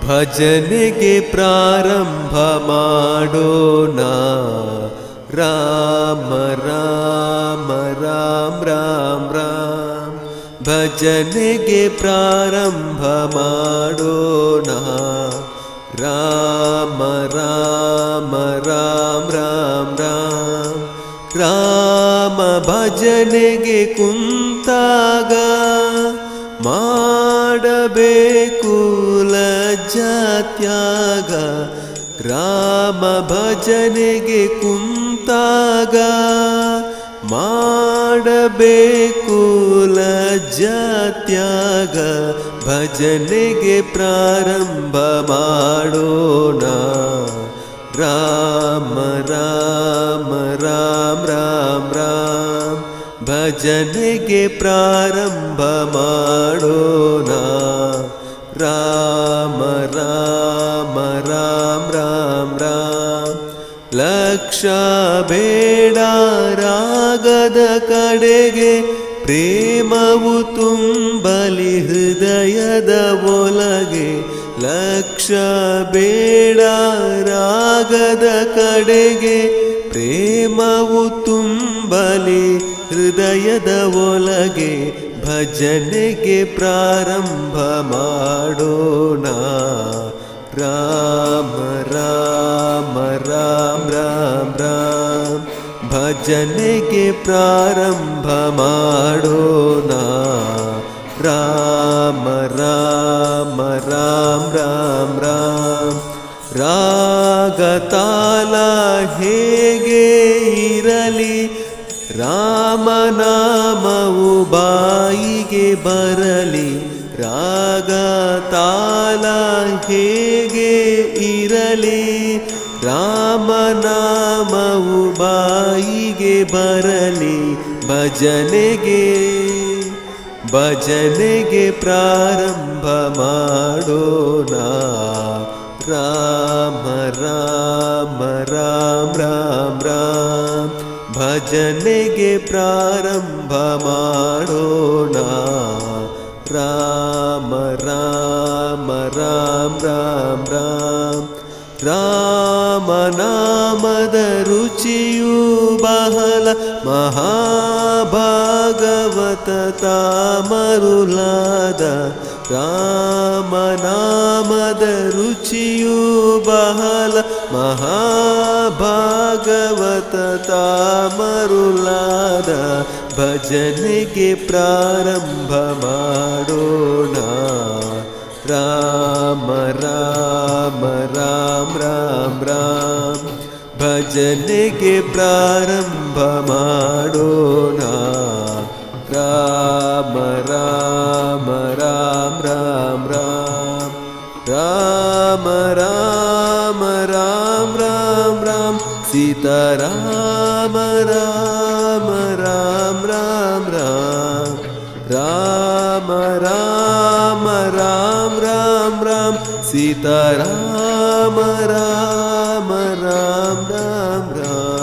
ಭಜನೆಗೆ ಪ್ರಾರಂಭ ಮಾಡೋಣ. ರಾಮ ರಾಮ ರಾಮ ರಾಮ ರಾಮ. ಭಜನೆಗೆ ಪ್ರಾರಂಭ ಮಾಡೋಣ. ರಾಮ ರಾಮ ರಾಮ ರಾಮ ರಾಮ. ರಾಮ ಭಜನೆಗೆ ಕುಂತಾಗ ಮಾಡಬೇಕು ಲಜ್ಜಾತ್ಯಾಗ. ರಾಮ ಭಜನೆಗೆ ಕುಂತಾಗ ಮಾಡಬೇಕು ಲಜ್ಜಾತ್ಯಾಗ. ಭಜನೆಗೆ ಪ್ರಾರಂಭ ಮಾಡೋಣ. ರಾಮ ರಾಮ ರಾಮ ರಾಮ ರಾಮ. ಭಜನೆಗೆ ಪ್ರಾರಂಭ ಮಾಡೋಣ. ರಾಮ ರಾಮ ರಾಮ ರಾಮ ರಾಮ. ಲಕ್ಷ ಬೇಡ ರಾಗದ ಕಡೆಗೆ, ಪ್ರೇಮವು ತುಂಬಲಿ ಹೃದಯದ ಒಳಗೆ. ಲಕ್ಷ ಬೇಡ ರಾಗದ ಕಡೆಗೆ, ಪ್ರೇಮವು ತುಂಬಲಿ ಹೃದಯದ ಒಳಗೆ. ಭಜನೆಗೆ ಪ್ರಾರಂಭ ಮಾಡೋಣ. ರಾಮ ರಾಮ ರಾಮ ರಾಮ ರಾಮ. ಭಜನೆಗೆ ಪ್ರಾರಂಭ ಮಾಡೋಣ. ರಾಮ ರಾಮ ರಾಮ ರಾಮ ರಾಮ. ರಾಗ ತಾಲ ಹೇಗೆ ಇರಲಿ, ರಾಮನಾಮವು ಬಾಯಿಗೆ ಬರಲಿ. ರಾಗ ತಾಲ ಹೇಗೆ ಇರಲಿ, ರಾಮನಾಮವು ಬಾಯಿಗೆ ಬರಲಿ. ಭಜನೆಗೆ ಪ್ರಾರಂಭ ಮಾಡೋಣ. ರಾಮ ರಾಮ ರಾಮ ರಾಮ ರಾಮ. ಭಜನೆಗೆ ಪ್ರಾರಂಭ ಮಾಡೋಣ. ರಾಮ ರಾಮ ರಾಮ ರಾಮ ರಾಮ. ರಾಮನಾಮದ ರುಚಿಯು ಬಹಳ ಮಹಾಭಾಗವತ ತಾಮರುಲಾದ. ರಾಮನಾಮದ ರುಚಿಯು ಬಹಳ ಮಹಾಭಾಗವತ ತಾಮರುಲಾದ. ಭಜನೆಗೆ ಪ್ರಾರಂಭ ಮಾಡೋಣ. ರಾಮ ರಾಮ ರಾಮ ರಾಮ ರಾಮ. ಭಜನೆಗೆ ಪ್ರಾರಂಭ ಮಾಡೋಣ. ರಾಮ ರಾಮ ರಾಮ ರಾಮ ರಾಮ. ರಾಮ ರಾಮ ರಾಮ ರಾಮ ರಾಮ. ಸೀತಾರಾಮ ರಾಮ ರಾಮ ರಾಮ ರಾಮ. ರಾಮ ರಾಮ ರಾಮ ರಾಮ ರಾಮ. ಸೀತಾರಾಮ ರಾಮ ರಾಮ ರಾಮ ರಾಮ.